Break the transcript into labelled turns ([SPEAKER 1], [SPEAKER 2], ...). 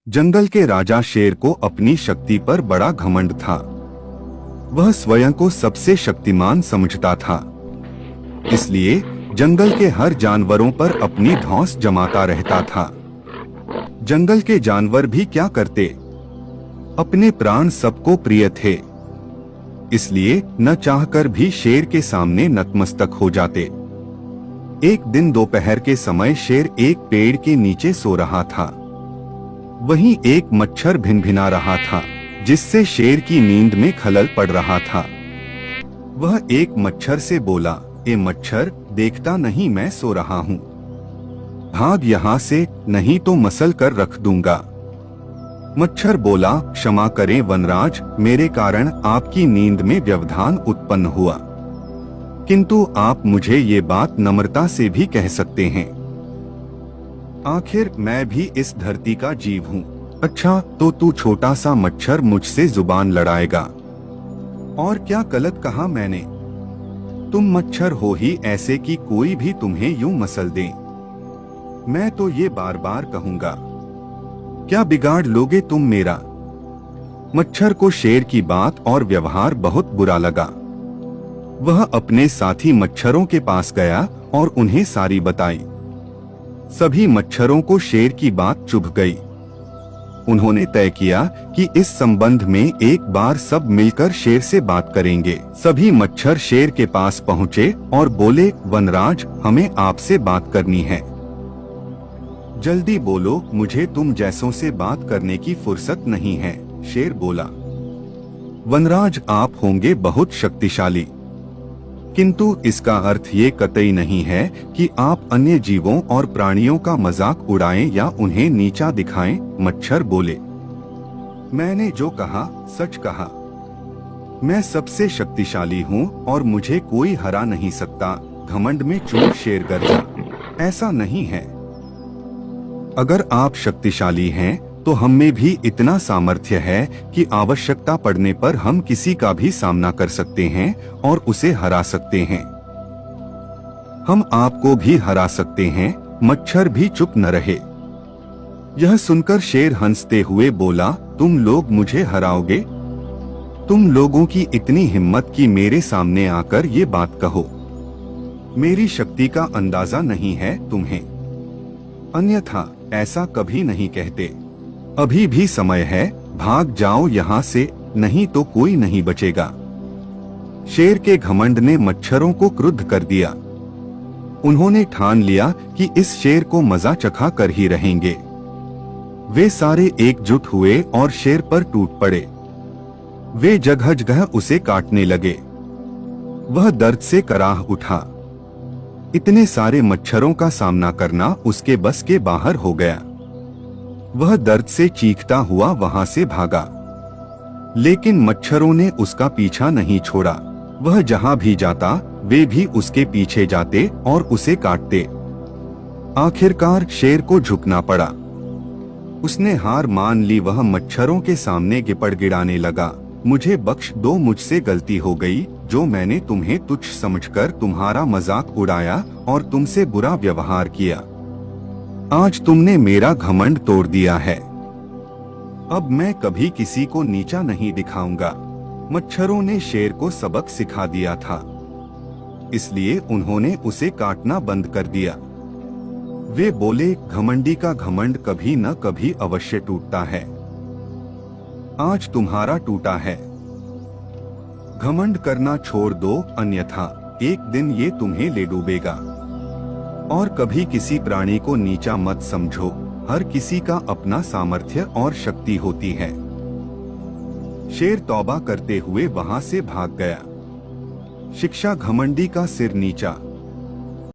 [SPEAKER 1] जंगल के राजा शेर को अपनी शक्ति पर बड़ा घमंड था। वह स्वयं को सबसे शक्तिमान समझता था, इसलिए जंगल के हर जानवरों पर अपनी धौंस जमाता रहता था। जंगल के जानवर भी क्या करते, अपने प्राण सबको प्रिय थे, इसलिए न चाहकर भी शेर के सामने नतमस्तक हो जाते। एक दिन दोपहर के समय शेर एक पेड़ के नीचे सो रहा था। वहीं एक मच्छर भिनभिना रहा था, जिससे शेर की नींद में खलल पड़ रहा था। वह एक मच्छर से बोला, ए मच्छर, देखता नहीं मैं सो रहा हूँ, भाग यहाँ से, नहीं तो मसल कर रख दूंगा। मच्छर बोला, क्षमा करें वनराज, मेरे कारण आपकी नींद में व्यवधान उत्पन्न हुआ, किंतु आप मुझे ये बात नम्रता से भी कह सकते हैं। आखिर मैं भी इस धरती का जीव हूँ। अच्छा, तो तू छोटा सा मच्छर मुझसे जुबान लड़ाएगा? और क्या गलत कहा मैंने? तुम मच्छर हो ही ऐसे कि कोई भी तुम्हें यूं मसल दे। मैं तो ये बार बार कहूंगा, क्या बिगाड़ लोगे तुम मेरा? मच्छर को शेर की बात और व्यवहार बहुत बुरा लगा। वह अपने साथी मच्छरों के पास गया और उन्हें सारी बताई। सभी मच्छरों को शेर की बात चुभ गई। उन्होंने तय किया कि इस संबंध में एक बार सब मिलकर शेर से बात करेंगे। सभी मच्छर शेर के पास पहुँचे और बोले, वनराज, हमें आपसे बात करनी है, जल्दी बोलो, मुझे तुम जैसों से बात करने की फुर्सत नहीं है। शेर बोला, वनराज, आप होंगे बहुत शक्तिशाली, किंतु इसका अर्थ ये कतई नहीं है कि आप अन्य जीवों और प्राणियों का मजाक उड़ाएं या उन्हें नीचा दिखाएं। मच्छर बोले, मैंने जो कहा सच कहा। मैं सबसे शक्तिशाली हूँ और मुझे कोई हरा नहीं सकता। घमंड में चूर शेर गरजा। ऐसा नहीं है। अगर आप शक्तिशाली हैं तो हम में भी इतना सामर्थ्य है कि आवश्यकता पड़ने पर हम किसी का भी सामना कर सकते हैं और उसे हरा सकते हैं। हम आपको भी हरा सकते हैं। मच्छर भी चुप न रहे। यह सुनकर शेर हंसते हुए बोला, तुम लोग मुझे हराओगे? तुम लोगों की इतनी हिम्मत कि मेरे सामने आकर ये बात कहो। मेरी शक्ति का अंदाजा नहीं है तुम्हें, अन्यथा ऐसा कभी नहीं कहते। अभी भी समय है, भाग जाओ यहाँ से, नहीं तो कोई नहीं बचेगा। शेर के घमंड ने मच्छरों को क्रुद्ध कर दिया। उन्होंने ठान लिया कि इस शेर को मजा चखा कर ही रहेंगे। वे सारे एकजुट हुए और शेर पर टूट पड़े। वे जगह जगह उसे काटने लगे। वह दर्द से कराह उठा। इतने सारे मच्छरों का सामना करना उसके बस के बाहर हो गया। वह दर्द से चीखता हुआ वहां से भागा, लेकिन मच्छरों ने उसका पीछा नहीं छोड़ा। वह जहां भी जाता वे भी उसके पीछे जाते और उसे काटते। आखिरकार शेर को झुकना पड़ा। उसने हार मान ली। वह मच्छरों के सामने गिड़गिड़ाने लगा, मुझे बख्श दो, मुझसे गलती हो गई। जो मैंने तुम्हें तुच्छ समझकर तुम्हारा मजाक उड़ाया और तुमसे बुरा व्यवहार किया, आज तुमने मेरा घमंड तोड़ दिया है। अब मैं कभी किसी को नीचा नहीं दिखाऊंगा। मच्छरों ने शेर को सबक सिखा दिया था, इसलिए उन्होंने उसे काटना बंद कर दिया। वे बोले, घमंडी का घमंड कभी न कभी अवश्य टूटता है। आज तुम्हारा टूटा है। घमंड करना छोड़ दो, अन्यथा एक दिन ये तुम्हें ले डूबेगा। और कभी किसी प्राणी को नीचा मत समझो। हर किसी का अपना सामर्थ्य और शक्ति होती है। शेर तौबा करते हुए वहां से भाग गया। शिक्षा घमंडी का सिर नीचा।